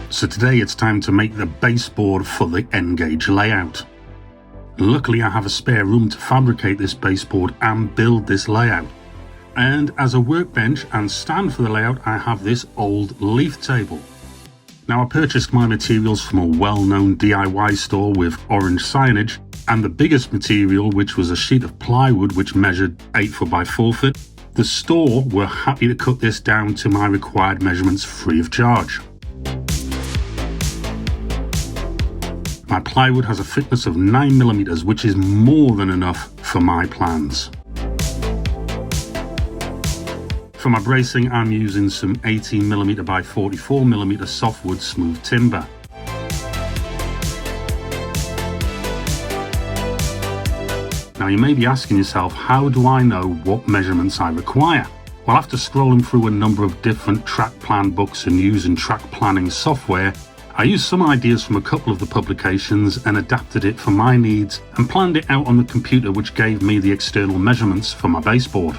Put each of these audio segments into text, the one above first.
So today it's time to make the baseboard for the N-gauge layout. Luckily I have a spare room to fabricate this baseboard and build this layout. And as a workbench and stand for the layout, I have this old leaf table. Now I purchased my materials from a well-known DIY store with orange signage, and the biggest material, which was a sheet of plywood which measured 8 foot by 4 foot, the store were happy to cut this down to my required measurements free of charge. My plywood has a thickness of 9mm, which is more than enough for my plans. For my bracing, I'm using some 18mm by 44mm softwood smooth timber. Now you may be asking yourself, how do I know what measurements I require? Well, after scrolling through a number of different track plan books and using track planning software, I used some ideas from a couple of the publications and adapted it for my needs and planned it out on the computer, which gave me the external measurements for my baseboard.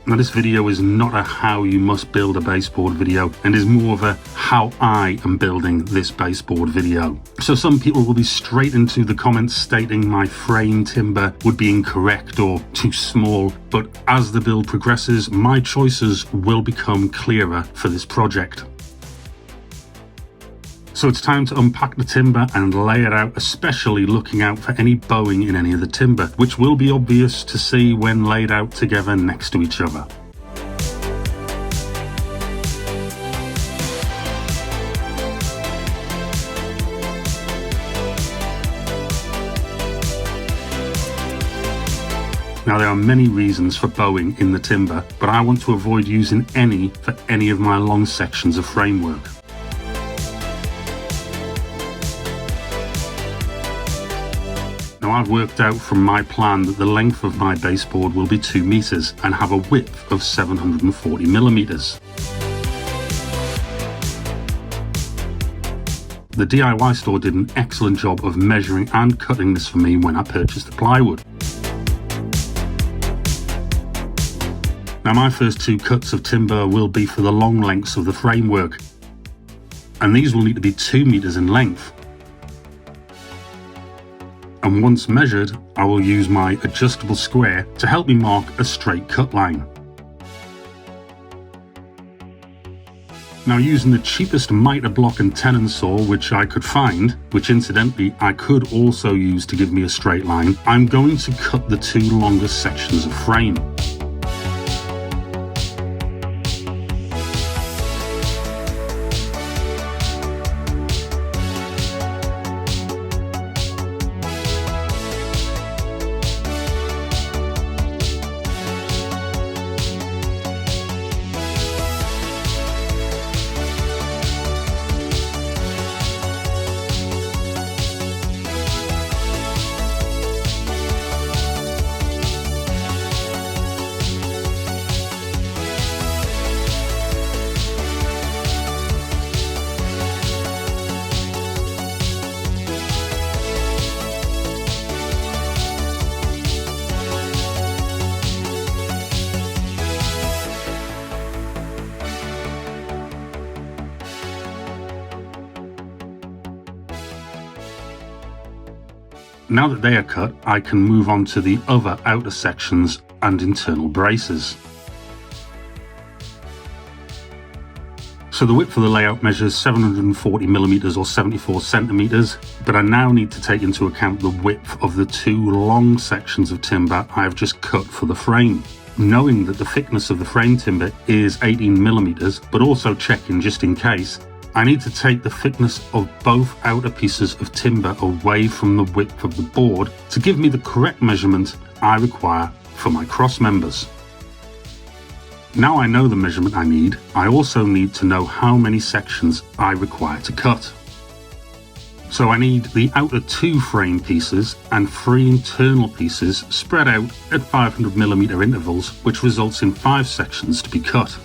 Now this video is not a how you must build a baseboard video, and is more of a how I am building this baseboard video. So some people will be straight into the comments stating my frame timber would be incorrect or too small, but as the build progresses, my choices will become clearer for this project. So it's time to unpack the timber and lay it out, especially looking out for any bowing in any of the timber, which will be obvious to see when laid out together next to each other. Now there are many reasons for bowing in the timber, but I want to avoid using any for any of my long sections of framework. Now I've worked out from my plan that the length of my baseboard will be 2 meters and have a width of 740mm. The DIY store did an excellent job of measuring and cutting this for me when I purchased the plywood. Now my first 2 cuts of timber will be for the long lengths of the framework, and these will need to be 2 meters in length. And once measured, I will use my adjustable square to help me mark a straight cut line. Now using the cheapest miter block and tenon saw which I could find, which incidentally I could also use to give me a straight line, I'm going to cut the 2 longest sections of frame. Now that they are cut, I can move on to the other outer sections and internal braces. So the width for the layout measures 740mm or 74 centimeters, but I now need to take into account the width of the 2 long sections of timber I've just cut for the frame. Knowing that the thickness of the frame timber is 18mm, but also checking just in case, I need to take the thickness of both outer pieces of timber away from the width of the board to give me the correct measurement I require for my cross members. Now I know the measurement I need, I also need to know how many sections I require to cut. So I need the outer 2 frame pieces and 3 internal pieces spread out at 500mm intervals, which results in 5 sections to be cut.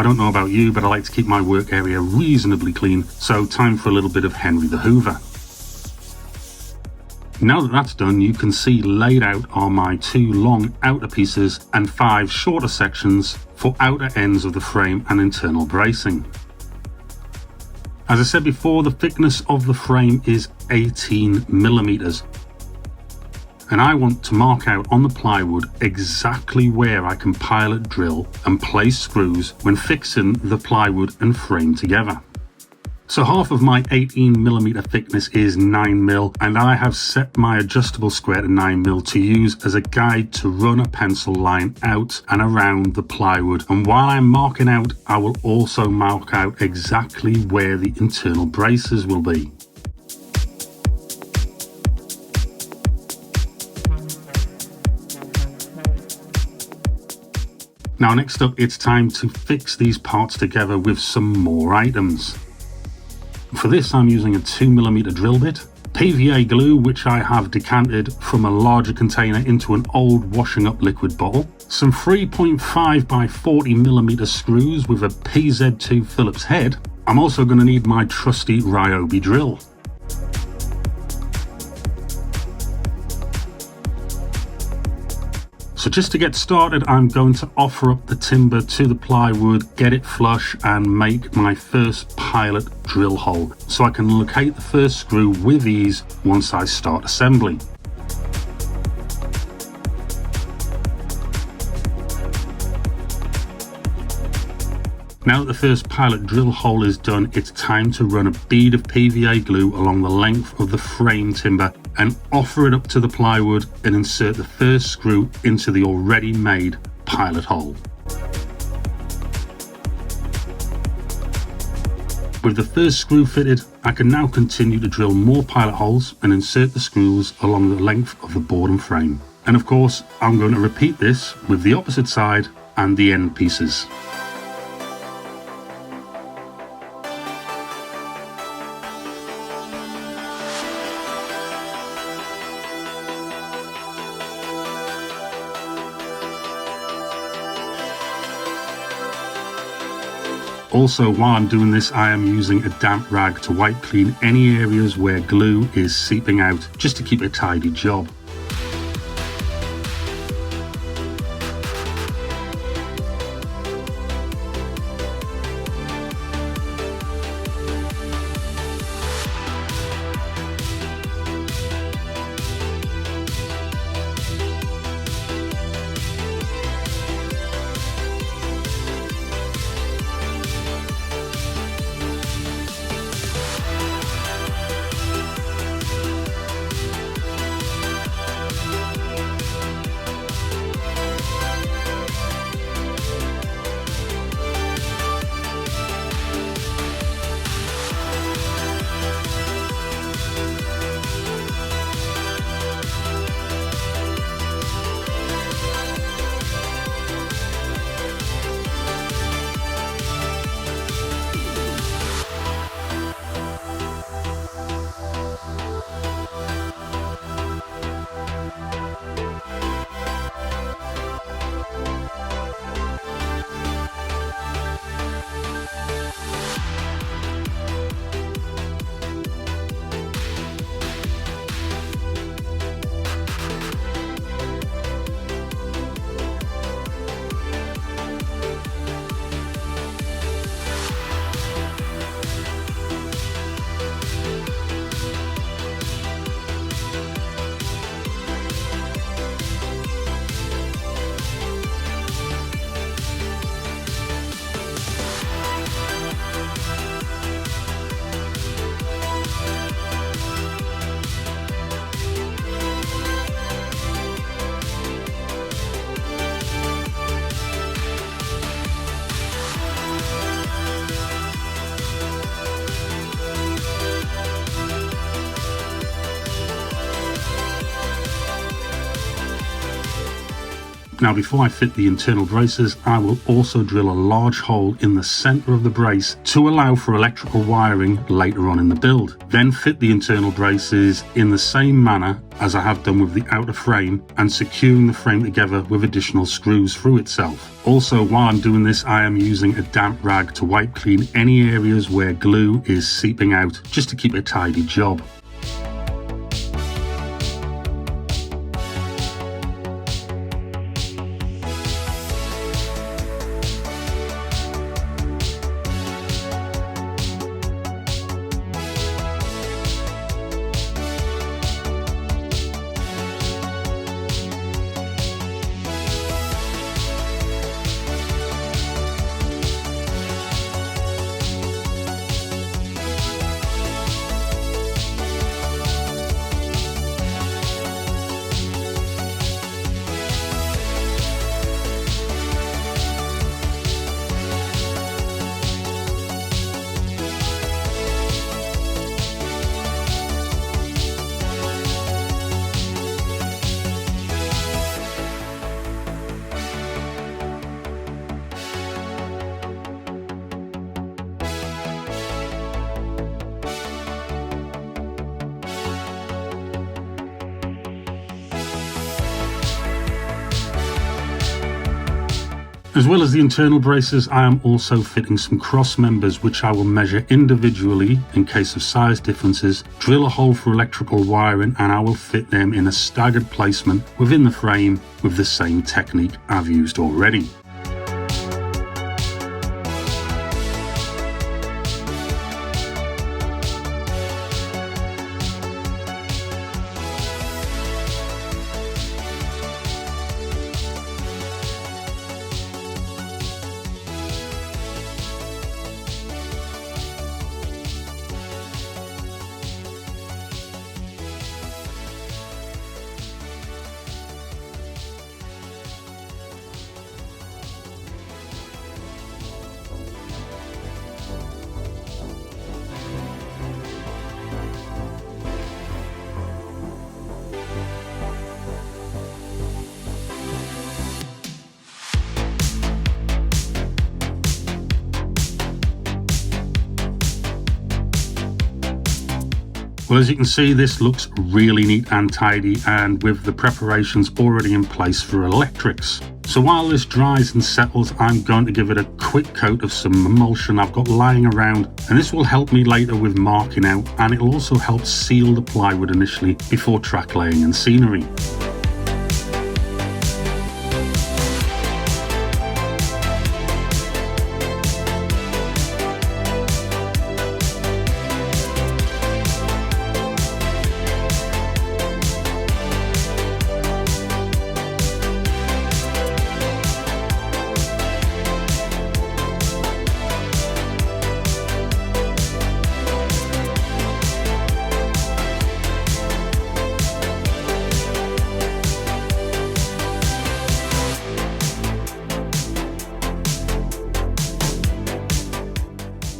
I don't know about you, but I like to keep my work area reasonably clean, so time for a little bit of Henry the Hoover. Now that that's done, you can see laid out are my 2 long outer pieces and 5 shorter sections for outer ends of the frame and internal bracing. As I said before, the thickness of the frame is 18mm, and I want to mark out on the plywood exactly where I can pilot drill and place screws when fixing the plywood and frame together. So half of my 18mm thickness is 9mm, and I have set my adjustable square to 9mm to use as a guide to run a pencil line out and around the plywood. And while I'm marking out, I will also mark out exactly where the internal braces will be. Now next up, it's time to fix these parts together with some more items. For this, I'm using a 2mm drill bit, PVA glue which I have decanted from a larger container into an old washing up liquid bottle, some 3.5 by 40mm screws with a PZ2 Phillips head. I'm also going to need my trusty Ryobi drill. So just to get started, I'm going to offer up the timber to the plywood, get it flush and make my first pilot drill hole so I can locate the first screw with ease once I start assembly. Now that the first pilot drill hole is done, it's time to run a bead of PVA glue along the length of the frame timber and offer it up to the plywood and insert the first screw into the already made pilot hole. With the first screw fitted, I can now continue to drill more pilot holes and insert the screws along the length of the board and frame. And of course, I'm going to repeat this with the opposite side and the end pieces. Also, while I'm doing this, I am using a damp rag to wipe clean any areas where glue is seeping out, just to keep a tidy job. Now before I fit the internal braces, I will also drill a large hole in the centre of the brace to allow for electrical wiring later on in the build. Then fit the internal braces in the same manner as I have done with the outer frame, and securing the frame together with additional screws through itself. Also, while I'm doing this, I am using a damp rag to wipe clean any areas where glue is seeping out, just to keep it a tidy job. As well as the internal braces, I am also fitting some cross members, which I will measure individually in case of size differences, drill a hole for electrical wiring, and I will fit them in a staggered placement within the frame with the same technique I've used already. Well, as you can see, this looks really neat and tidy, and with the preparations already in place for electrics. So while this dries and settles, I'm going to give it a quick coat of some emulsion I've got lying around, and this will help me later with marking out, and it'll also help seal the plywood initially before track laying and scenery.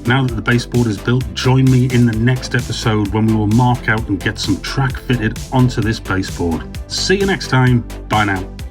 Now that the baseboard is built, join me in the next episode when we will mark out and get some track fitted onto this baseboard. See you next time. Bye now.